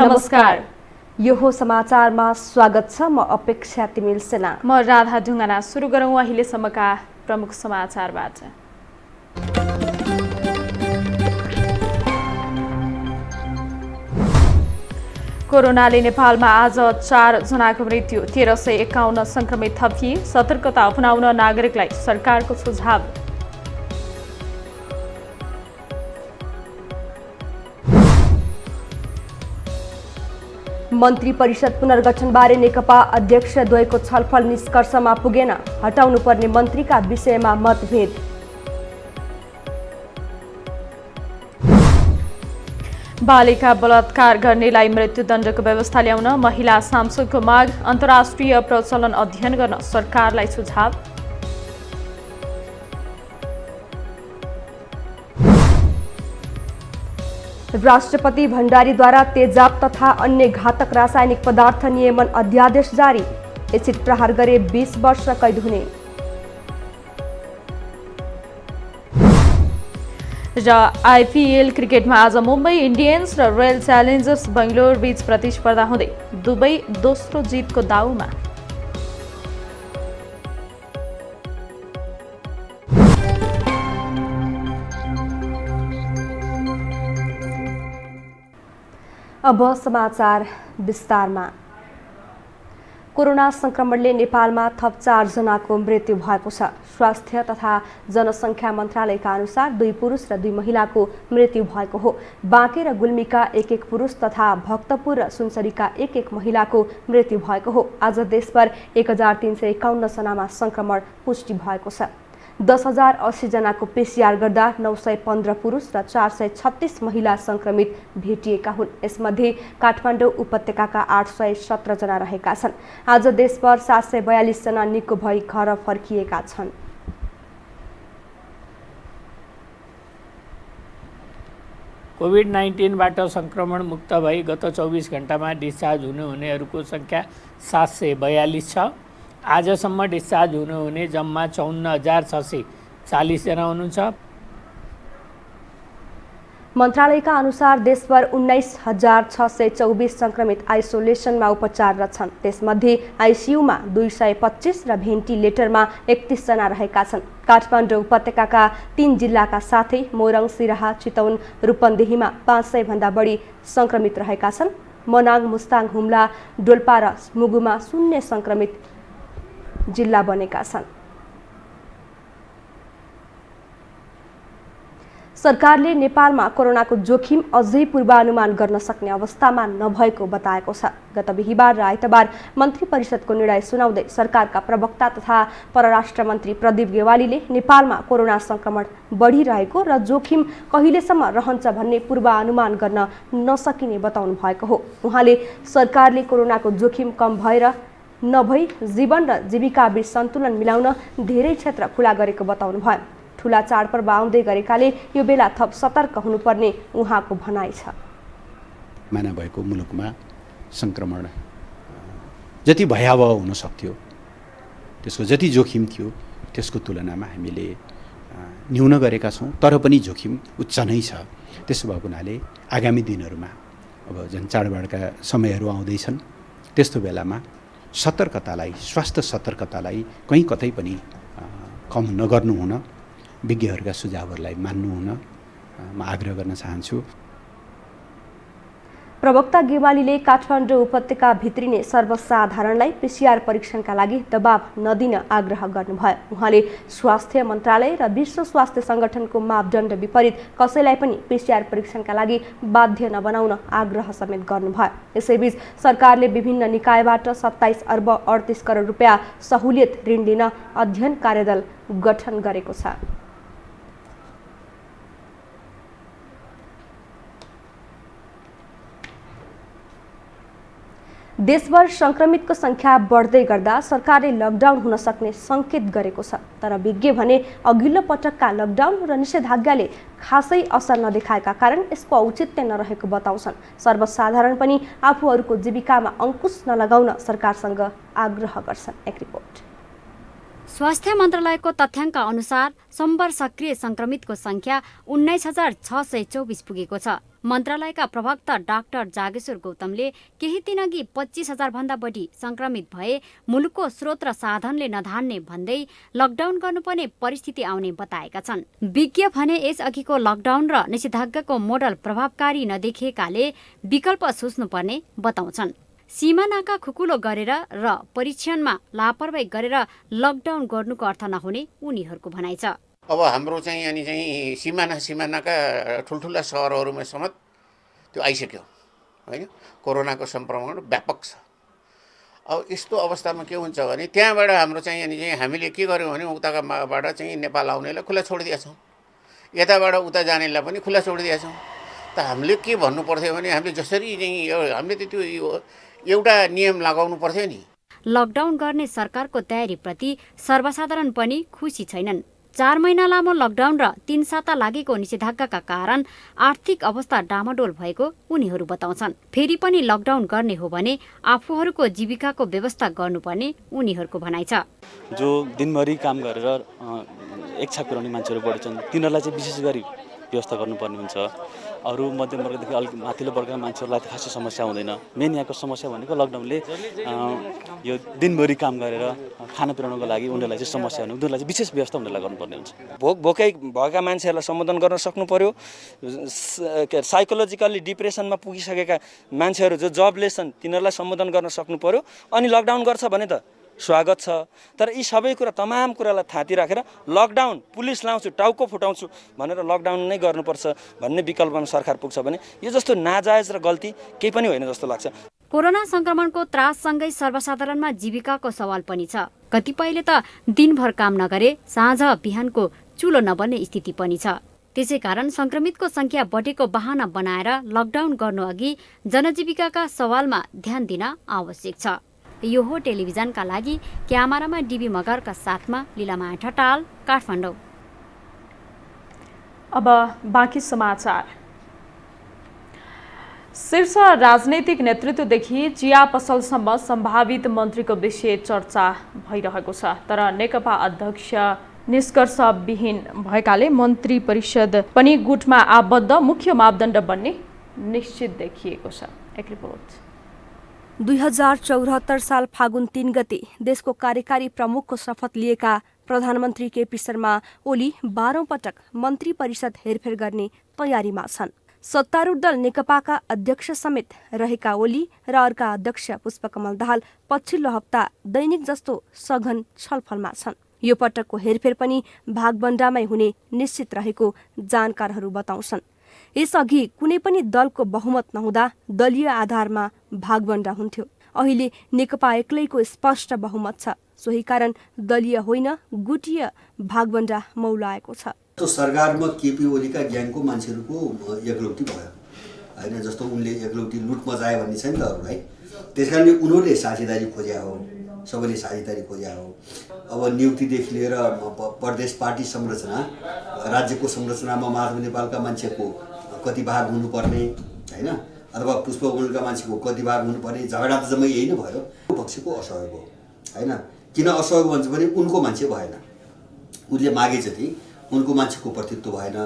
नमस्कार। यो हो समाचारमा स्वागत छ। म अपेक्षा तिमिल सेना। म राधा ढुङ्गाना। सुरु गरौँ अहिलेसम्मका प्रमुख समाचारबाट। कोरोनाले नेपालमा आज 4 जनाको मृत्यु, 1351 संक्रमित थपिए। सतर्कता अपनाउन नागरिकलाई सरकारको सुझाव। मन्त्री परिषद पुनर्गठनबारे नेकपा अध्यक्ष द्वयको छलफल निष्कर्षमा पुगेन। हटाउनुपर्ने मन्त्रीका विषयमा मतभेद। बालिका बलात्कार गर्नेलाई मृत्युदण्डको व्यवस्था ल्याउन महिला सांसदको माग। अन्तर्राष्ट्रिय प्रचलन अध्ययन गर्न सरकारलाई सुझाव। राष्ट्रपति भण्डारीद्वारा तेजाब तथा अन्य घातक रासायनिक पदार्थ नियमन अध्यादेश जारी। एसिड प्रहार गरे 20 वर्ष कैद हुने। र आइपिएल क्रिकेटमा आज मुम्बई इन्डियन्स र रोयल च्यालेन्जर्स बेंगलोर बीच प्रतिस्पर्धा हुँदै दुवै दोस्रो जितको दाउमा। अब समाचार विस्तारमा। कोरोना संक्रमणले नेपालमा थप 4 जनाको मृत्यु भएको छ। स्वास्थ्य तथा जनसङ्ख्या मन्त्रालयका अनुसार 2 पुरुष र 2 महिलाको मृत्यु भएको हो। बाँके र गुल्मीका 1-1 पुरुष तथा भक्तपुर र सुनसरीका 1-1 महिलाको मृत्यु भएको हो। आज देशभर 1351 जनामा संक्रमण पुष्टि भएको छ। 10,080 जनाको पीसीआर गर्दा 915 पुरुष र 436 महिला संक्रमित भेटिएका हुन्। यसमध्ये काठमाडौँ उपत्यकाका 817 जना रहेका छन्। आज देशभर 742 जना निको भई घर फर्किएका छन्। कोभिड-19 बाट संक्रमण मुक्त भई गत 24 घण्टामा डिस्चार्ज हुनेहरूको संख्या 742 छ। आजसम्म डिस्चार्ज हुने जम्मा 54,640 जना हुनुहुन्छ। मन्त्रालयका अनुसार देशभर 19,624 संक्रमित आइसोलेसनमा उपचाररत छन्। त्यसमध्ये आइसियुमा 225 र भेन्टिलेटरमा 31 जना रहेका छन्। काठमाडौँ उपत्यकाका 3 जिल्लाका साथै मोरङ, सिराहा, चितवन, रूपन्देहीमा 500 भन्दा बढी संक्रमित रहेका छन्। मनाङ, मुस्ताङ, हुम्ला, डोल्पा र मुगुमा 0 संक्रमित जिल्ला बनेका छन्। सरकारले नेपालमा कोरोनाको जोखिम अझै पूर्वानुमान गर्न सक्ने अवस्थामा नभएको बताएको छ। गत बिहीबार र आइतबार मन्त्री परिषदको निर्णय सुनाउँदै सरकारका प्रवक्ता तथा परराष्ट्र मन्त्री प्रदीप गेवालीले नेपालमा कोरोना संक्रमण बढिरहेको र जोखिम कहिलेसम्म रहन्छ भन्ने पूर्वानुमान गर्न नसकिने बताउनु भएको हो। उहाँले सरकारले कोरोनाको जोखिम कम भएर नभई जीवन र जीविका बीच सन्तुलन मिलाउन धेरै क्षेत्र खुला गरेको बताउनु भयो। ठूला चाडपर्व आउँदै गरेकाले यो बेला थप सतर्क हुनुपर्ने उहाँको भनाइ छ। माना भएको मुलुकमा संक्रमण जति भयावह हुन सक्थ्यो, त्यसको जति जोखिम थियो त्यसको तुलनामा हामीले न्यून गरेका छौँ, तर पनि जोखिम उच्च नै छ। त्यसो भएको हुनाले आगामी दिनहरूमा अब झन् चाडबाडका समयहरू आउँदैछन्, त्यस्तो बेलामा सतर्कतालाई, स्वास्थ्य सतर्कतालाई कहीँ कतै पनि कम नगर्नु हुन, विज्ञहरूका सुझावहरूलाई मान्नु हुन म आग्रह गर्न चाहन्छु। प्रवक्ता गेवालीले काठमाडौँ उपत्यका भित्रिने सर्वसाधारणलाई पीसीआर परीक्षणका लागि दबाव नदिन आग्रह गर्नुभयो। उहाँले स्वास्थ्य मन्त्रालय र विश्व स्वास्थ्य सङ्गठनको मापदण्ड विपरीत कसैलाई पनि पीसीआर परीक्षणका लागि बाध्य नबनाउन आग्रह समेत गर्नुभयो। यसैबीच सरकारले विभिन्न निकायबाट 27 अर्ब 38 करोड रुपियाँ सहुलियत ऋण लिन अध्ययन कार्यदल गठन गरेको छ। देशभर संक्रमितको संख्या बढ्दै गर्दा सरकारले लकडाउन हुन सक्ने संकेत गरेको छ। तर विज्ञ भने अघिल्लो पटकका लकडाउन र निषेधाज्ञाले खासै असर नदेखाएका कारण यसको औचित्य नरहेको बताउँछन्। सर्वसाधारण पनि आफूहरूको जीविकामा अंकुश नलगाउन सरकारसँग आग्रह गर्छन्। एक रिपोर्ट। स्वास्थ्य मन्त्रालयको तथ्याङ्क अनुसार सोमबार सक्रिय संक्रमितको संख्या 19,624 पुगेको छ। मन्त्रालयका प्रवक्ता डाक्टर जागेश्वर गौतमले केही दिनअघि 25,000 भन्दा बढी संक्रमित भए मुलुकको स्रोत र साधनले नधान्ने भन्दै लकडाउन गर्नुपर्ने परिस्थिति आउने बताएका छन्। विज्ञ भने यसअघिको लकडाउन र निषेधाज्ञाको मोडल प्रभावकारी नदेखिएकाले विकल्प सोच्नुपर्ने बताउँछन्। सीमा नाका खुकुलो गरेर र परीक्षणमा लापरवाही गरेर लकडाउन गर्नुको अर्थ नहुने उनीहरूको भनाइ छ। अब हाम्रो चाहिँ सिमानाका ठुल्ठुला सहरहरूमा समेत त्यो आइसक्यो होइन। कोरोनाको संक्रमण व्यापक छ। अब यस्तो अवस्थामा के हुन्छ भने त्यहाँबाट हाम्रो चाहिँ हामीले के गर्यौँ भने उताबाट चाहिँ नेपाल आउनेलाई खुला छोडिदिएका छौँ, यताबाट उता जानेलाई पनि खुला छोडिदिएका छौँ। त हामीले के भन्नु पर्थ्यो भने हामीले जसरी चाहिँ हामीले त त्यो एउटा नियम लगाउनु पर्थ्यो नि। लकडाउन गर्ने सरकारको तयारीप्रति सर्वसाधारण पनि खुसी छैनन्। 4 महिना लामो लकडाउन र 3 साता लागेको निषेधाज्ञाका कारण आर्थिक अवस्था डामाडोल भएको उनीहरू बताउँछन्। फेरि पनि लकडाउन गर्ने हो भने आफूहरूको जीविकाको व्यवस्था गर्नुपर्ने उनीहरूको भनाइ छ। जो दिनभरि काम गरेर इच्छा पुर्याउने मान्छेहरू बढी छन् तिनीहरूलाई चाहिँ विशेष गरी व्यवस्था गर्नुपर्ने हुन्छ। अरू मध्यम वर्गदेखि अलिक माथिल्लो वर्गका मान्छेहरूलाई त खासै समस्या हुँदैन। मेन यहाँको समस्या भनेको लकडाउनले यो दिनभरि काम गरेर खाना पिराउनको लागि उनीहरूलाई चाहिँ समस्या हुने, उनीहरूलाई चाहिँ विशेष व्यवस्था उनीहरूलाई गर्नुपर्ने हुन्छ। भोकै भएका मान्छेहरूलाई सम्बोधन गर्न सक्नु पर्यो। साइकोलोजिकल्ली डिप्रेसनमा पुगिसकेका मान्छेहरू जो जबलेस छन् तिनीहरूलाई सम्बोधन गर्न सक्नु पर्यो। अनि लकडाउन गर्छ भने त स्वागत छ। तर यी सबै कुरा तमाम कुरालाई थाती राखेर लकडाउन पुलिस लाउँछु टाउको फुटाउँछु भनेर लकडाउन नै गर्नुपर्छ भन्ने विकल्पमा सरकार पुग्छ भने यो जस्तो नाजायज र गल्ती केही पनि होइन जस्तो लाग्छ। कोरोना संक्रमणको त्राससँगै सर्वसाधारणमा जीविकाको सवाल पनि छ। कतिपयले त दिनभर काम नगरे साँझ बिहानको चुलो नबन्ने स्थिति पनि छ। त्यसैकारण संक्रमितको संख्या बढेको बहाना बनाएर लकडाउन गर्नुअघि जनजीविकाका सवालमा ध्यान दिन आवश्यक छ। यो हो टेलिभिजनका लागि क्यामेरामा डीबी मगरका साथमा लीलामाया ठटाल, काठमाडौँ। अब बाँकी समाचार। शीर्ष राजनैतिक नेतृत्वदेखि चिया पसलसम्म सम्भावित मन्त्रीको विषय चर्चा भइरहेको छ। तर नेकपा अध्यक्ष निष्कर्षविहीन भएकाले मन्त्री परिषद पनि गुटमा आबद्ध मुख्य मापदण्ड बन्ने निश्चित देखिएको छ। एक रिपोर्ट। 2074 साल फागुन 3 गते देशको कार्यकारी प्रमुखको शपथ लिएका प्रधानमन्त्री केपी शर्मा ओली 12औं पटक मन्त्री परिषद हेरफेर गर्ने तयारीमा छन्। सत्तारूढ दल नेकपाका अध्यक्ष समेत रहेका ओली र अर्का अध्यक्ष पुष्पकमल दाहाल पछिल्लो हप्ता दैनिक जस्तो सघन छलफलमा छन्। यो पटकको हेरफेर पनि भागबण्डामै हुने निश्चित रहेको जानकारहरू बताउँछन्। यसअघि कुनै पनि दलको बहुमत नहुँदा दलीय आधारमा भागबण्डा हुन्थ्यो। अहिले नेकपा एक्लैको स्पष्ट बहुमत छ। सोही कारण दलीय होइन गुटीय भागबण्डा मौलाएको छ। सरकारमा केपी ओलीका ग्याङको मान्छेहरूको एकलौटी भयो होइन। जस्तो उनले एकलौटी लुट मचायो भन्ने छ नि त अरूलाई। त्यसकारणले उनीहरूले साझेदारी खोज्या हो, सबैले साझेदारी खोज्या हो। अब नियुक्तिदेखि लिएर प्रदेश पार्टी संरचना, राज्यको संरचनामा माधव नेपालका मान्छेको कति भाग हुनुपर्ने होइन, अथवा पुष्पकमलका मान्छेको कति भाग हुनुपर्ने, झगडा त जम्मै यही नै भयो। पक्षको असहयोग हो होइन। किन असहयोग भन्छ भने उनको मान्छे भएन, उनले मागे जति उनको मान्छेको प्रतित्व भएन।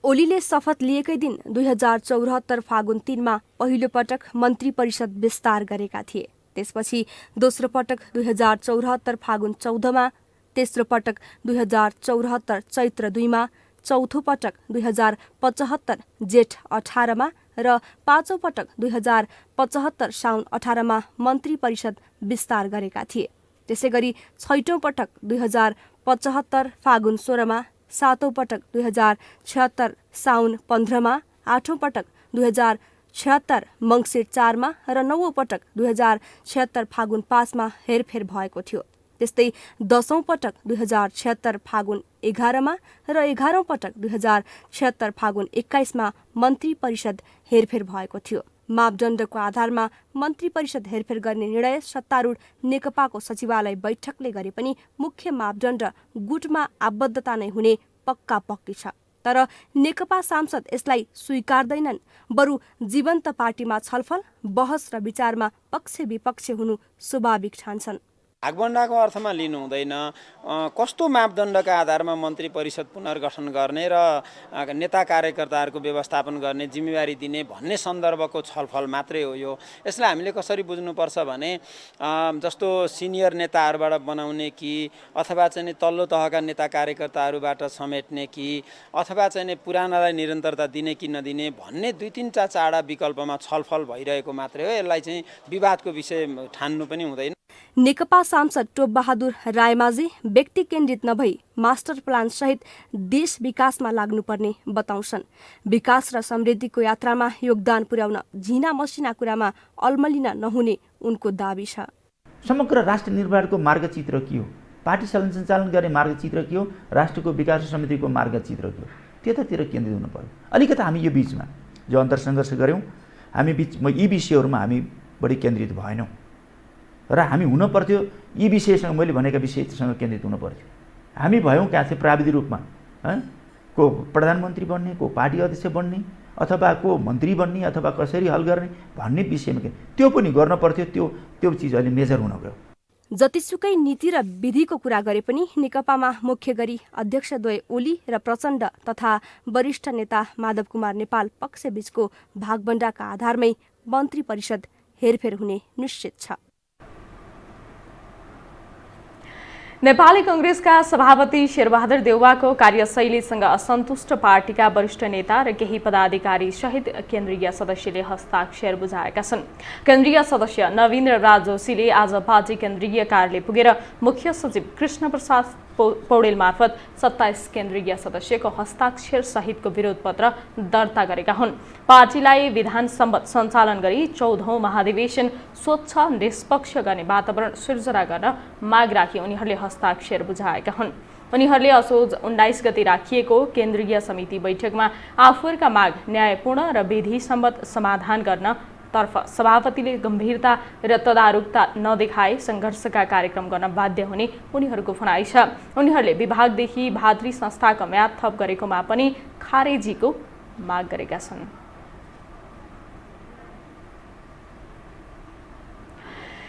ओलीले शपथ लिएकै दिन 2074 फागुन 3 मा पहिलो पटक मन्त्री परिषद विस्तार गरेका थिए। त्यसपछि दोस्रो पटक 2074 फागुन 14 मा, तेस्रो पटक 2074 चैत्र 2 मा, चौथो पटक 2075 जेठ 18 मा र पाँचौं पटक 2075 साउन 18 मा मन्त्री परिषद विस्तार गरेका थिए। त्यसैगरी छैटौं पटक 2075 फागुन 16 मा, सातौं पटक 2076 साउन 15 मा, आठौं पटक 2076 मङ्सिर 4 मा र नवौं पटक 2076 फागुन 5 मा हेरफेर भएको थियो। त्यस्तै 10औं पटक 2076 फागुन 11 मा र 11औं पटक 2076 फागुन 21 मा मन्त्री परिषद हेरफेर भएको थियो। मापदण्डको आधारमा मन्त्री परिषद हेरफेर गर्ने निर्णय सत्तारूढ नेकपाको सचिवालय बैठकले गरे पनि मुख्य मापदण्ड गुटमा आबद्धता नै हुने पक्का पक्की छ। तर नेकपा सांसद यसलाई स्वीकार्दैनन्। बरु जीवन्त पार्टीमा छलफल, बहस र विचारमा पक्ष विपक्ष हुनु स्वाभाविक ठान्छन्। भागभण्डाको अर्थमा लिनु हुँदैन। कस्तो मापदण्डका आधारमा मन्त्री परिषद पुनर्गठन गर्ने र नेता कार्यकर्ताहरूको व्यवस्थापन गर्ने जिम्मेवारी दिने भन्ने सन्दर्भको छलफल मात्रै हो यो। यसलाई हामीले कसरी बुझ्नुपर्छ भने जस्तो सिनियर नेताहरूबाट बनाउने कि अथवा चाहिँ तल्लो तहका नेता कार्यकर्ताहरूबाट समेट्ने कि अथवा चाहिँ पुरानालाई निरन्तरता दिने कि नदिने भन्ने 2-3 चारवटा विकल्पमा छलफल भइरहेको मात्रै हो। यसलाई चाहिँ विवादको विषय ठान्नु पनि हुँदैन। नेकपा सांसद टोपबहादुर रायमाझी व्यक्ति केन्द्रित नभई मास्टर प्लान सहित देश विकासमा लाग्नुपर्ने बताउँछन्। विकास र समृद्धिको यात्रामा योगदान पुर्याउन झिना मसिना कुरामा अल्मलिन नहुने उनको दाबी छ। समग्र राष्ट्र निर्माणको मार्गचित्र के हो, पार्टी सञ्चालन गर्ने मार्गचित्र के हो, राष्ट्रको विकास र समृद्धिको मार्गचित्र के हो, त्यतातिर केन्द्रित हुनु पर्यो। अलिकति हामी यो बिचमा जो अन्तर्सङ्घर्ष गऱ्यौँ, हामी बिचमा यी विषयहरूमा हामी बढी केन्द्रित भएनौँ र हामी हुन पर्थ्यो यी विषयसँग, मैले भनेका विषयसँग केन्द्रित हुनु पर्थ्यो। हामी भयौँ कहाँ चाहिँ प्राविधिक रूपमा को प्रधानमन्त्री बन्ने, को पार्टी अध्यक्ष बन्ने, अथवा को मन्त्री बन्ने, अथवा कसरी हल गर्ने भन्ने विषयमा त्यो पनि गर्न पर्थ्यो। त्यो चिज अहिले मेजर हुन गयो। जतिसुकै नीति र विधिको कुरा गरे पनि नेकपामा मुख्य गरी अध्यक्षद्वय ओली र प्रचण्ड तथा वरिष्ठ नेता माधव कुमार नेपाल पक्षबीचको भागबण्डाका आधारमै मन्त्री परिषद हेरफेर हुने निश्चित छ। नेपाली कांग्रेसका सभापति शेरबहादुर देउवाको कार्यशैलीसँग असन्तुष्ट पार्टीका वरिष्ठ नेता र केही पदाधिकारी सहित केन्द्रीय सदस्यले हस्ताक्षर बुझाएका छन्। केन्द्रीय सदस्य नवीन राज जोशीले आज पार्टी केन्द्रीय कार्यालय पुगेर मुख्य सचिव कृष्ण प्रसाद पौडेल मार्फत 27 केन्द्रीय सदस्यको हस्ताक्षर सहितको विरोध पत्र दर्ता गरेका हुन्। पार्टीलाई विधान सम्मत सञ्चालन गरी 14औं महाधिवेशन स्वच्छ निष्पक्ष गर्ने वातावरण सिर्जना गर्न माग राखी उनीहरूले हस्ताक्षर बुझाएका हुन्। उनीहरूले असोज 19 गते राखिएको केन्द्रीय समिति बैठकमा आफूहरूका माग न्यायपूर्ण र विधिसम्मत समाधान गर्न तर्फ सभापतिले गम्भीरता र तदारुकता नदेखाए सङ्घर्षका कार्यक्रम गर्न बाध्य हुने उनीहरूको भनाइ छ। उनीहरूले विभागदेखि भातृ संस्थाको म्याद थप गरेकोमा पनि खारेजीको माग गरेका छन्।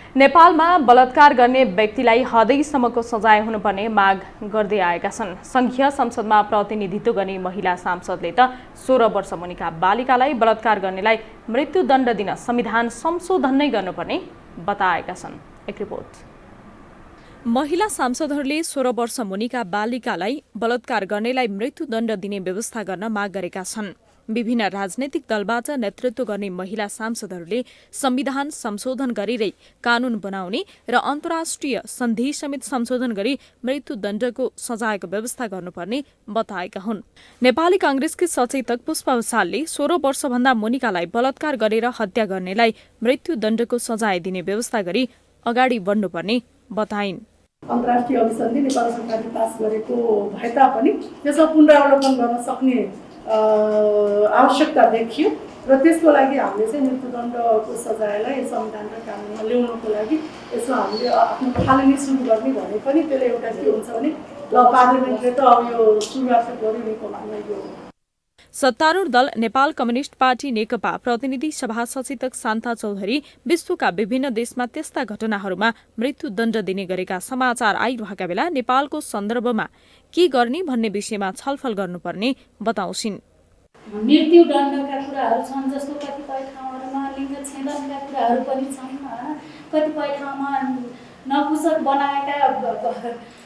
नेपालमा बलात्कार गर्ने व्यक्तिलाई हदैसम्मको सजाय हुनुपर्ने माग गर्दै आएका छन्। संघीय संसदमा प्रतिनिधित्व गर्ने महिला सांसदले त 16 वर्ष मुनिका बालिकालाई बलात्कार गर्नेलाई मृत्युदण्ड दिन संविधान संशोधन नै गर्नुपर्ने बताएका छन्। एक रिपोर्ट। महिला सांसदहरूले 16 वर्ष मुनिका बालिकालाई बलात्कार गर्नेलाई मृत्युदण्ड दिने व्यवस्था गर्न माग गरेका छन्। विभिन्न राजनैतिक दलबाट नेतृत्व गर्ने महिला सांसदहरूले संविधान संशोधन गरेरै कानून बनाउने र अन्तर्राष्ट्रिय सन्धि समेत संशोधन गरी मृत्युदण्डको सजायको व्यवस्था गर्नुपर्ने बताएका हुन्। नेपाली कांग्रेसकी सचेतक पुष्पा भुसालले 16 वर्षभन्दा मुनिकालाई बलात्कार गरेर हत्या गर्नेलाई मृत्युदण्डको सजाय दिने व्यवस्था गरी अगाडि बढ्नुपर्ने बताइन्। अन्तर्राष्ट्रिय अभिसन्धि नेपाल सरकारले पास गरेको भए तापनि त्यसमा पुनरावलोकन गर्न सक्ने आवश्यकता देखियो र त्यसको लागि हामीले चाहिँ मृत्युदण्डको सजायलाई संविधान र कानुनमा ल्याउनको लागि यसमा हामीले आफ्नो थालनी सुरु गर्ने भने पनि त्यसले एउटा के हुन्छ भने ल पार्लिमेन्टले त अब यो सुरुवात गर्यो नि भन्ने यो सत्तारूढ दल नेपाल कम्युनिस्ट पार्टी नेकपा प्रतिनिधि सभा सचेतक शान्ता चौधरी विश्वका विभिन्न देशमा त्यस्ता घटनाहरूमा मृत्युदण्ड दिने गरेका समाचार आइरहेका बेला नेपालको सन्दर्भमा के गर्ने भन्ने विषयमा छलफल गर्नुपर्ने बताउँछिन्। मृत्युदण्डका कुराहरू छन्, जस्तो कतिपय ठाउँहरूमा लिङ्ग छेदनका कुराहरू पनि छन्, कतिपय ठाउँमा नपुसक बनाएका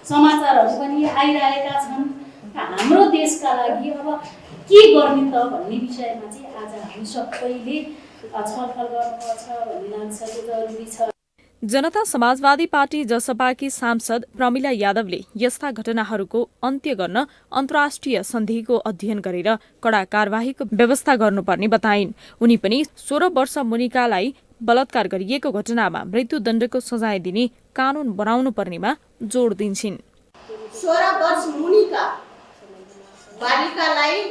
समाचारहरू पनि आइरहेका छन्। हाम्रो देशका लागि अब के गर्ने त भन्ने विषयमा चाहिँ आज हामी सबैले छलफल गर्नुपर्छ भन्ने लाग्छ, जरुरी छ। जनता समाजवादी पार्टी जसपाकी सांसद प्रमिला यादवले यस्ता घटनाहरूको अन्त्य गर्न अन्तर्राष्ट्रिय सन्धिको अध्ययन गरेर कड़ा कार्यवाहीको व्यवस्था गर्नुपर्ने बताइन्। उनी पनि 16 वर्ष मुनिकालाई बलात्कार गरिएको घटनामा मृत्युदण्डको सजाय दिने कानून बनाउनु पर्नेमा जोड दिन्छिन्। 16 वर्ष मुनिका बालिकालाई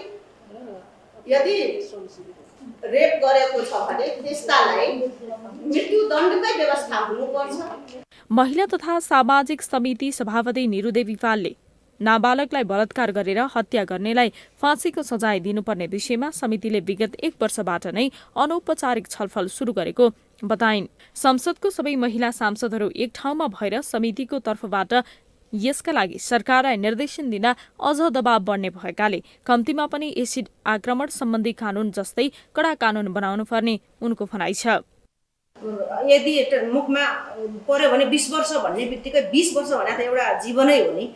यदि रेप गरेको छ भने त्यसकालाई मृत्युदण्डकै व्यवस्था हुनुपर्छ। महिला तथा सामाजिक समिति सभापति निरुदेवी पालले नाबालकलाई बलात्कार गरेर हत्या गर्नेलाई फाँसीको सजाय दिनुपर्ने विषयमा समितिले विगत 1 वर्षबाट नै अनौपचारिक छलफल सुरु गरेको बताइन्। संसदको सबै महिला सांसदहरू एक ठाउँमा भएर समितिको तर्फबाट यसका लागि सरकारलाई निर्देशन दिन अझ दबाव बढ्ने भएकाले कम्तीमा पनि एसिड आक्रमण सम्बन्धी कानून जस्तै कडा कानून बनाउनु पर्ने उनको भनाइ छ। यदि मुखमा पर्यो भने 20 वर्ष भन्ने बित्तिकै 20 वर्ष भने त एउटा जीवनै हो नि।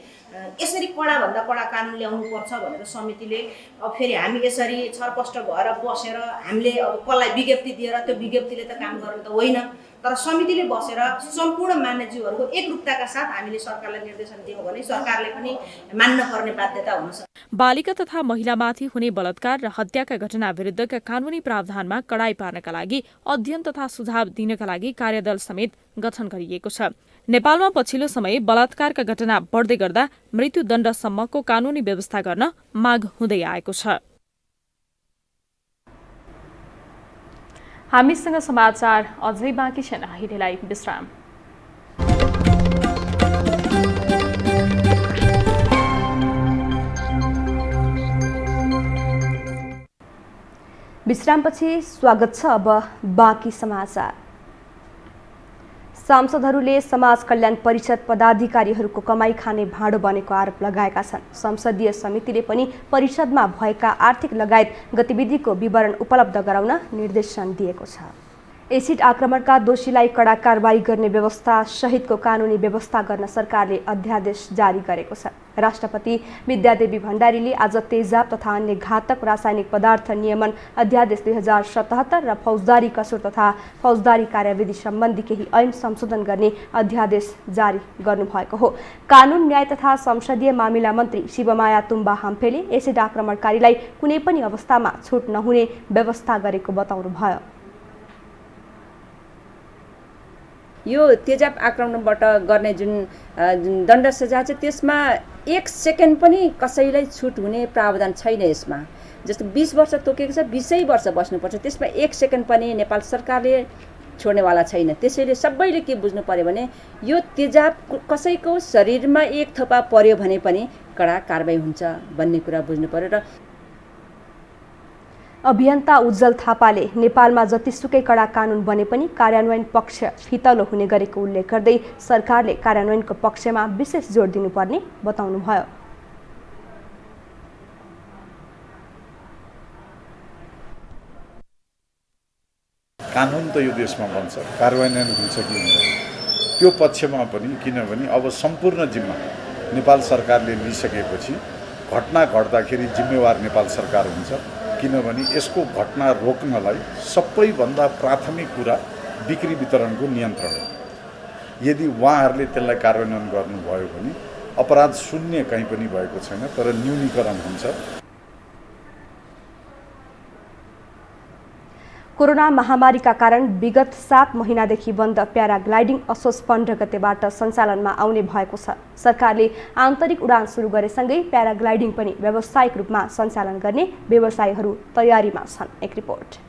यसरी कडाभन्दा कडा कानुन ल्याउनु पर्छ भनेर समितिले अब फेरि हामी यसरी छरपष्ट भएर बसेर हामीले अब कसलाई विज्ञप्ति दिएर त्यो विज्ञप्तिले त काम गर्ने त होइन, तर समितिले बसेर सम्पूर्ण मान्यज्यूहरूको एकरूपताका साथ हामीले सरकारलाई निर्देशन दियौँ भने सरकारले पनि मान्न पर्ने बाध्यता हुन्छ। बालिका तथा महिलामाथि हुने बलात्कार र हत्याका घटना विरुद्धका कानूनी प्रावधानमा कडाई पार्नका लागि अध्ययन तथा सुझाव दिनका लागि कार्यदल समेत गठन गरिएको छ। नेपालमा पछिल्लो समय बलात्कारका घटना बढ्दै गर्दा मृत्युदण्डसम्मको कानूनी व्यवस्था गर्न माग हुँदै आएको छ। हामीसँग समाचार अझै बाँकी छन्, अहिलेलाई विश्राम। विश्रामपछि स्वागत छ। अब बाँकी समाचार। सांसदहरूले समाज कल्याण परिषद पदाधिकारीहरूको कमाई खाने भाँडो बनेको आरोप लगाएका छन्। संसदीय समितिले पनि परिषदमा भएका आर्थिक लगायत गतिविधिको विवरण उपलब्ध गराउन निर्देशन दिएको छ। एसिड आक्रमणका दोषीलाई कडा कारबाही गर्ने व्यवस्था सहितको कानुनी व्यवस्था गर्न सरकारले अध्यादेश जारी गरेको छ। राष्ट्रपति विद्यादेवी भण्डारीले आज तेजाब तथा अन्य घातक रासायनिक पदार्थ नियमन अध्यादेश 2077 र फौजदारी कसुर तथा फौजदारी कार्यविधि सम्बन्धी केही ऐन संशोधन गर्ने अध्यादेश जारी गर्नुभएको हो। कानुन न्याय तथा संसदीय मामिला मन्त्री शिवमाया तुम्बा हाम्फेले एसिड आक्रमणकारीलाई कुनै पनि अवस्थामा छुट नहुने व्यवस्था गरेको बताउनुभयो। यो तेजाब आक्रमणबाट गर्ने जुन दण्ड सजाय छ त्यसमा 1 सेकेन्ड पनि कसैलाई छुट हुने प्रावधान छैन। यसमा जस्तो 20 वर्ष तोकेको छ, 20 वर्ष बस्नुपर्छ, त्यसमा 1 सेकेन्ड पनि नेपाल सरकारले छोड्नेवाला छैन। त्यसैले सबैले के बुझ्नु पर्यो भने यो तेजाब कसैको शरीरमा एक थोपा पर्यो भने पनि कडा कारबाही हुन्छ भन्ने कुरा बुझ्नु पर्यो। र अभियन्ता उज्जवल थापाले नेपालमा जतिसुकै कडा कानुन बने पनि कार्यान्वयन पक्ष फितलो हुने गरेको उल्लेख गर्दै सरकारले कार्यान्वयनको पक्षमा विशेष जोड दिनुपर्ने बताउनुभयो। कानुन त यो देशमा बन्छ, कार्यान्वयन हुन्छ कि हुँदैन त्यो पक्षमा पनि, किनभने अब सम्पूर्ण जिम्मा नेपाल सरकारले लिइसकेपछि घटना घट्दाखेरि जिम्मेवार नेपाल सरकार हुन्छ। किनभने यसको घटना रोक्नलाई सबैभन्दा प्राथमिक कुरा बिक्री वितरणको नियन्त्रण हो। यदि उहाँहरूले त्यसलाई कार्यान्वयन गर्नुभयो भने अपराध शून्य कहीँ पनि भएको छैन, तर न्यूनीकरण हुन्छ। कोरोना महामारीका कारण विगत 7 महिनादेखि बन्द प्याराग्लाइडिङ असोज 15 गतेबाट सञ्चालनमा आउने भएको छ। सरकारले आन्तरिक उडान सुरु गरेसँगै प्याराग्लाइडिङ पनि व्यावसायिक रूपमा सञ्चालन गर्ने व्यवसायीहरू तयारीमा छन्। एक रिपोर्ट।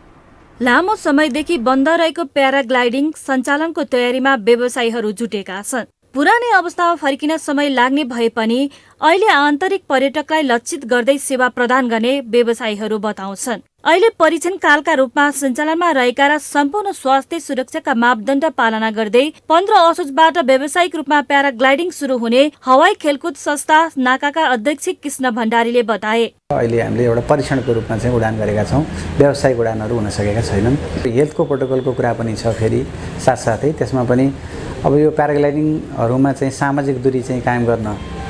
लामो समयदेखि बन्द रहेको प्याराग्लाइडिङ सञ्चालनको तयारीमा व्यवसायीहरू जुटेका छन्। पुरानै अवस्थामा फर्किन समय लाग्ने भए पनि अहिले आन्तरिक पर्यटकलाई लक्षित गर्दै सेवा प्रदान गर्ने व्यवसायीहरू बताउँछन्। अहिले परीक्षण कालका रूपमा सञ्चालनमा रहेका र सम्पूर्ण स्वास्थ्य सुरक्षाका मापदण्ड पालना गर्दै 15 असोजबाट व्यावसायिक रूपमा प्याराग्लाइडिङ सुरु हुने हवाई खेलकुद संस्था नाकाका अध्यक्ष कृष्ण भण्डारीले बताए। अहिले हामीले एउटा परीक्षणको रूपमा चाहिँ उडान गरेका छौँ, व्यावसायिक उडानहरू हुन सकेका छैनन्। हेल्थको प्रोटोकलको कुरा पनि छ। फेरि साथसाथै त्यसमा पनि अब यो प्याराग्लाइडिङहरूमा चाहिँ सामाजिक दूरी चाहिँ कायम गर्न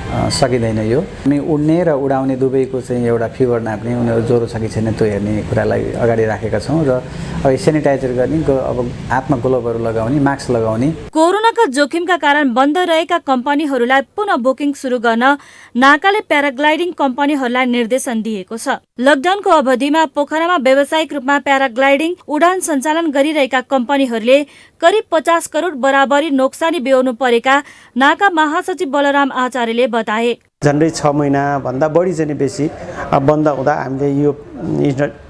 सकिँदैन। यो हामी उड्ने र उडाउने दुवैको चाहिँ एउटा फिभर नाप्ने, उनीहरू ज्वरो छ कि छैन त्यो हेर्ने कुरालाई अगाडि राखेका छौँ। र अब सेनिटाइजर गर्ने, अब हातमा ग्लोभहरू लगाउने, मास्क लगाउने। कोरोनाका जोखिमका कारण बन्द रहेका कम्पनीहरूलाई पुनः बुकिङ सुरु गर्न नाकाले प्याराग्लाइडिङ कम्पनीहरूलाई निर्देशन दिएको छ। लकडाउनको अवधिमा पोखरामा व्यावसायिक रूपमा प्याराग्लाइडिङ उडान सञ्चालन गरिरहेका कम्पनीहरूले करिब 50 करोड बराबरी नोक्सानी बेहोर्नु परेका नाका महासचिव बलराम आचार्यले बताए। झन्डै 6 महिनाभन्दा बढी चाहिँ बेसी बन्द हुँदा हामीले यो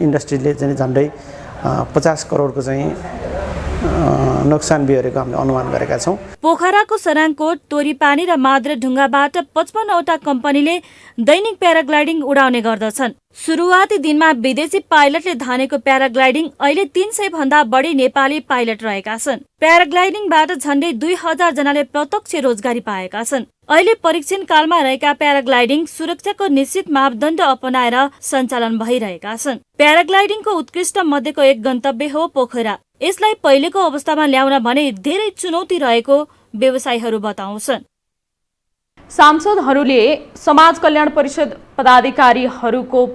इन्डस्ट्रीले चाहिँ झन्डै 50 करोडको चाहिँ नोक्सान बिहोरेको हामीले अनुमान गरेका छौँ। पोखराको सराङकोट, तोरीपानी र माद्रेढुङ्गाबाट 55वटा कम्पनीले दैनिक प्याराग्लाइडिङ उडाउने गर्दछन्। सुरुवाती दिनमा विदेशी पाइलटले धानेको प्याराग्लाइडिङ अहिले 300 भन्दा बढी नेपाली पाइलट रहेका छन्। प्याराग्लाइडिङबाट झण्डै 2000 जनाले प्रत्यक्ष रोजगारी पाएका छन्। अहिले परीक्षण कालमा रहेका प्याराग्लाइडिङ सुरक्षाको निश्चित मापदण्ड अपनाएर सञ्चालन भइरहेका छन्। प्याराग्लाइडिङको उत्कृष्ट मध्येको एक गन्तव्य हो पोखरा। यसलाई पहिलेको अवस्थामा ल्याउन भने धेरै चुनौती रहेको व्यवसायीहरू बताउँछन्। सांसदहरूले समाज कल्याण परिषद पदाधिकारीहरूको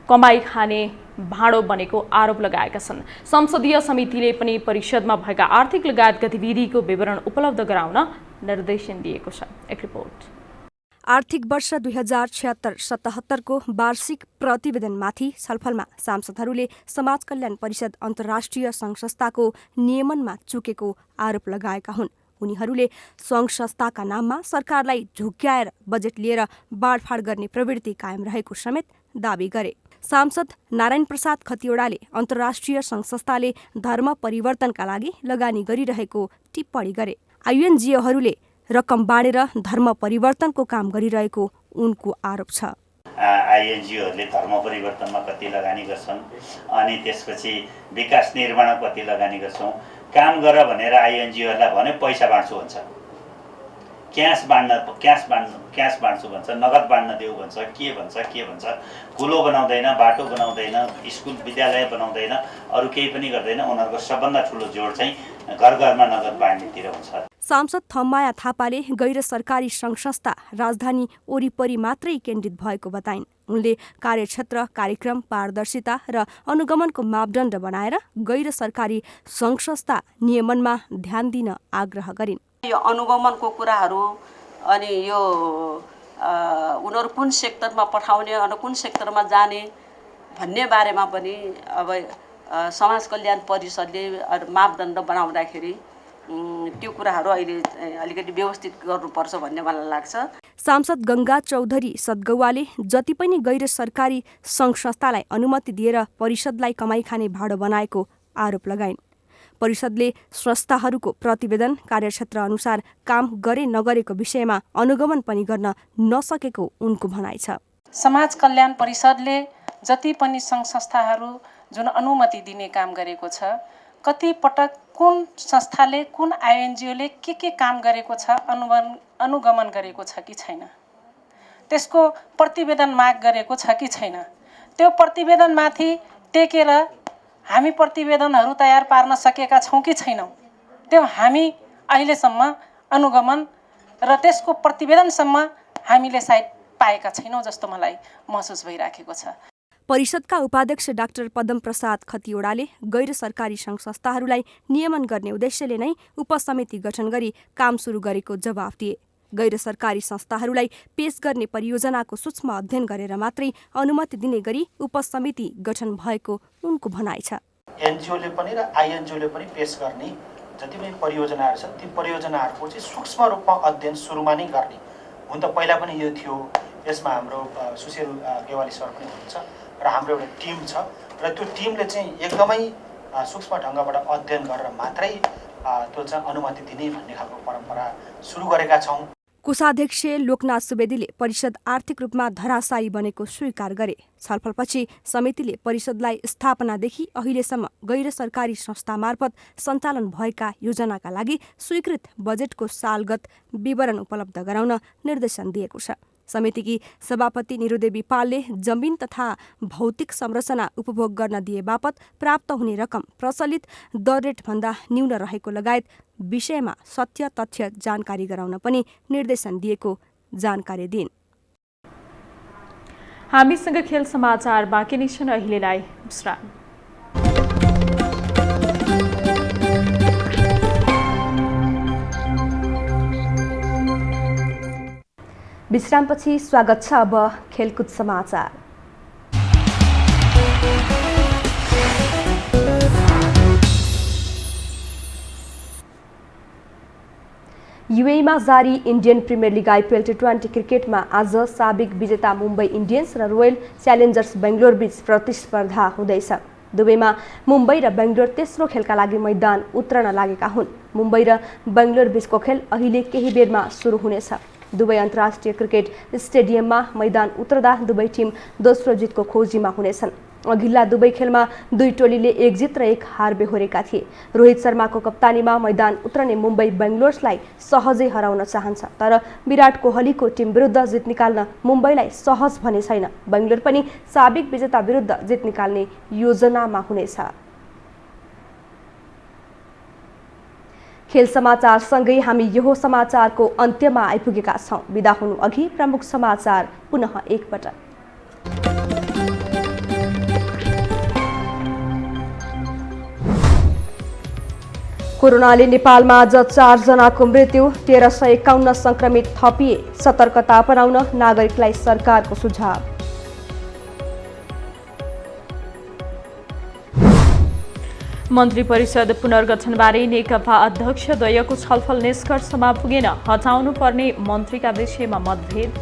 कमाई खाने भाँडो बनेको आरोप लगाएका छन्। संसदीय समितिले पनि परिषदमा भएका आर्थिक लगायत गतिविधिको विवरण उपलब्ध गराउन निर्देशन दिएको छ। एक रिपोर्ट। आर्थिक वर्ष 2076-77 को वार्षिक प्रतिवेदनमाथि छलफलमा सांसदहरूले समाज कल्याण परिषद अन्तर्राष्ट्रिय सङ्घ संस्थाको नियमनमा चुकेको आरोप लगाएका हुन्। उनीहरूले सङ्घ संस्थाका नाममा सरकारलाई झुक्क्याएर बजेट लिएर बाँडफाँड गर्ने प्रवृत्ति कायम रहेको समेत दावी गरे। सांसद नारायण प्रसाद खतिवड़ाले अन्तर्राष्ट्रिय सङ्घ संस्थाले धर्म परिवर्तनका लागि लगानी गरिरहेको टिप्पणी गरे। आइएनजिओहरूले रकम बाँडेर धर्म परिवर्तनको काम गरिरहेको उनको आरोप छ। आइएनजिओहरूले धर्म परिवर्तनमा कति लगानी गर्छन् अनि त्यसपछि विकास निर्माणमा कति लगानी गर्छौँ। काम गर भनेर आइएनजिओहरूलाई भने पैसा बाँड्छु भन्छ, क्यास बाँड्छु भन्छ, नगद बाँड्न देऊ भन्छ, के भन्छ। कुलो बनाउँदैन, बाटो बनाउँदैन, स्कुल विद्यालय बनाउँदैन, अरू केही पनि गर्दैन। उनीहरूको सबभन्दा ठुलो जोड चाहिँ घर घरमा नगद बाँड्नेतिर हुन्छ। सांसद थम्माया थापाले गैर सरकारी सङ्घ संस्था राजधानी वरिपरि मात्रै केन्द्रित भएको बताइन्। उनले कार्यक्षेत्र, कार्यक्रम, पारदर्शिता र अनुगमनको मापदण्ड बनाएर गैर सरकारी सङ्घ संस्था नियमनमा ध्यान दिन आग्रह गरिन्। यो अनुगमनको कुराहरू अनि यो उनीहरू कुन सेक्टरमा पठाउने अनि कुन सेक्टरमा जाने भन्ने बारेमा पनि अब समाज कल्याण परिषदले मापदण्ड बनाउँदाखेरि त्यो कुराहरू अहिले अलिकति व्यवस्थित गर्नुपर्छ भन्ने मलाई लाग्छ। सांसद गंगा चौधरी सदगौवाले जति पनि गैर सरकारी सङ्घ संस्थालाई अनुमति दिएर परिषदलाई कमाई खाने भाडो बनाएको आरोप लगाइन्। परिषदले संस्थाहरूको प्रतिवेदन, कार्यक्षेत्र अनुसार काम गरे नगरेको विषयमा अनुगमन पनि गर्न नसकेको उनको भनाइ छ। समाज कल्याण परिषदले जति पनि सङ्घ संस्थाहरू जुन अनुमति दिने काम गरेको छ, कति पटक कुन संस्थाले कुन आइएनजिओले के काम गरेको छ अनुगमन गरेको छ कि छैन, त्यसको प्रतिवेदन माग गरेको छ कि छैन, त्यो प्रतिवेदनमाथि टेकेर हामी प्रतिवेदनहरू तयार पार्न सकेका छौँ कि छैनौँ, त्यो हामी अहिलेसम्म अनुगमन र त्यसको प्रतिवेदनसम्म हामीले सायद पाएका छैनौँ जस्तो मलाई महसुस भइराखेको छ। परिषदका उपाध्यक्ष डाक्टर पदम प्रसाद खतिवड़ाले गैर सरकारी सङ्घ संस्थाहरूलाई नियमन गर्ने उद्देश्यले नै उपसमिति गठन गरी काम सुरु गरेको जवाफ दिए। गैर सरकारी संस्थाहरूलाई पेश गर्ने परियोजनाको सूक्ष्म अध्ययन गरेर मात्रै अनुमति दिने गरी उपसमिति गठन भएको उनको भनाइ छ। एनजिओले पनि र आइएनजिओले पनि पेश गर्ने जति पनि परियोजनाहरू छन् ती परियोजनाहरूको चाहिँ सूक्ष्म रूपमा अध्ययन सुरुमा नै गर्ने। हुन त पहिला पनि यो थियो, यसमा हाम्रो सुशील गेवाली सर पनि हुनुहुन्छ र हाम्रो एउटा टिम छ र त्यो टिमले चाहिँ एकदमै सूक्ष्म ढङ्गबाट अध्ययन गरेर मात्रै त्यो चाहिँ अनुमति दिने भन्ने खालको परम्परा सुरु गरेका छौँ। कोषाध्यक्ष लोकनाथ सुवेदीले परिषद आर्थिक रूपमा धराशायी बनेको स्वीकार गरे। छलफलपछि समितिले परिषदलाई स्थापनादेखि अहिलेसम्म गैर सरकारी संस्था मार्फत सञ्चालन भएका योजनाका लागि स्वीकृत बजेटको सालगत विवरण उपलब्ध गराउन निर्देशन दिएको छ। समितिकी सभापति निरुदेवी पालले जमिन तथा भौतिक संरचना उपभोग गर्न दिए बापत प्राप्त हुने रकम प्रचलित दर रेटभन्दा न्यून रहेको लगायत विषयमा सत्य तथ्य जानकारी गराउन पनि निर्देशन दिएको जानकारी दिइन्। हामीसँग खेल समाचार बाँकी नै छन्, अहिलेलाई विश्राम। विश्रामपछि स्वागत छ। अब खेलकुद समाचार। युएईमा जारी इन्डियन प्रिमियर लिग आइपिएल टी20 क्रिकेटमा आज साबिक विजेता मुम्बई इन्डियन्स र रोयल च्यालेन्जर्स बेङ्गलोर बीच प्रतिस्पर्धा हुँदैछ। दुबईमा मुम्बई र बेङ्गलोर तेस्रो खेलका लागि मैदान उत्रन लागेका हुन्। मुम्बई र बेङ्गलोर बीचको खेल अहिले केही बेरमा सुरु हुनेछ। दुबई अन्तर्राष्ट्रिय क्रिकेट स्टेडियममा मैदान उत्रदा दुवै टिम दोस्रो जितको खोजीमा हुनेछन्। अघिल्ला दुवै खेलमा दुई टोलीले 1 जित र 1 हार बेहोरेका थिए। रोहित शर्माको कप्तानीमा मैदान उत्रने मुम्बई बेङ्गलोरलाई सहजै हराउन चाहन्छ, तर विराट कोहलीको टिम विरुद्ध जित निकाल्न मुम्बईलाई सहज भने छैन। बेङ्गलोर पनि साबिक विजेता विरुद्ध जित निकाल्ने योजनामा हुनेछ। खेल समाचारसँगै हामी यो समाचारको अन्त्यमा आइपुगेका छौँ। बिदा हुनु अघि प्रमुख समाचार पुनः एकपटक। कोरोनाले नेपालमा आज 4 जनाको मृत्यु, 1351 संक्रमित थपिए। सतर्कता अपनाउन नागरिकलाई सरकारको सुझाव। मन्त्री परिषद पुनर्गठनबारे नेकपा अध्यक्षद्वयको छलफल निष्कर्षमा पुगेन। हटाउनु पर्ने मन्त्रीका विषयमा मतभेद।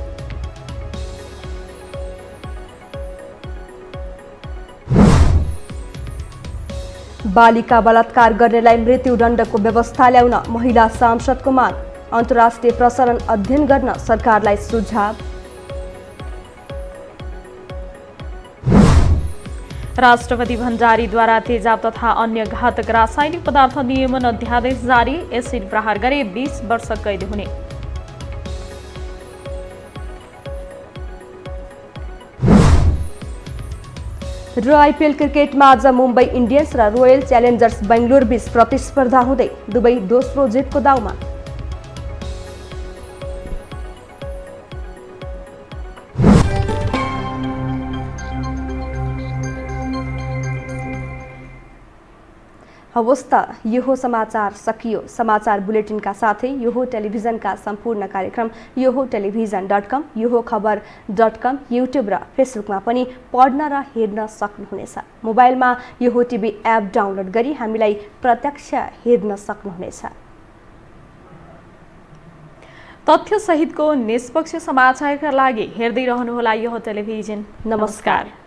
बालिका बलात्कार गर्नेलाई मृत्युदण्डको व्यवस्था ल्याउन महिला सांसदको माग। अन्तर्राष्ट्रिय प्रसारण अध्ययन गर्न सरकारलाई सुझाव। राष्ट्रपति भण्डारीद्वारा तेजाब तथा अन्य घातक रासायनिक पदार्थ नियमन अध्यादेश जारी। एसिड प्रहार गरे 20 वर्ष कैद हुने। र आइपिएल क्रिकेटमा आज मुम्बई इन्डियन्स र रोयल च्यालेन्जर्स बेङ्गलोर बीच प्रतिस्पर्धा हुँदै दुवै दोस्रो जितको दाउमा। हवस् त यो समाचार सकियो। समाचार बुलेटिनका साथै यो टेलिभिजनका सम्पूर्ण कार्यक्रम यो टेलिभिजन.com, यो खबर.com, युट्युब र फेसबुकमा पनि पढ्न र हेर्न सक्नुहुनेछ। मोबाइलमा यो टिभी एप डाउनलोड गरी हामीलाई प्रत्यक्ष हेर्न सक्नुहुनेछ। तथ्य सहितको निष्पक्ष समाचारका लागि हेर्दै रहनुहोला यो टेलिभिजन। नमस्कार।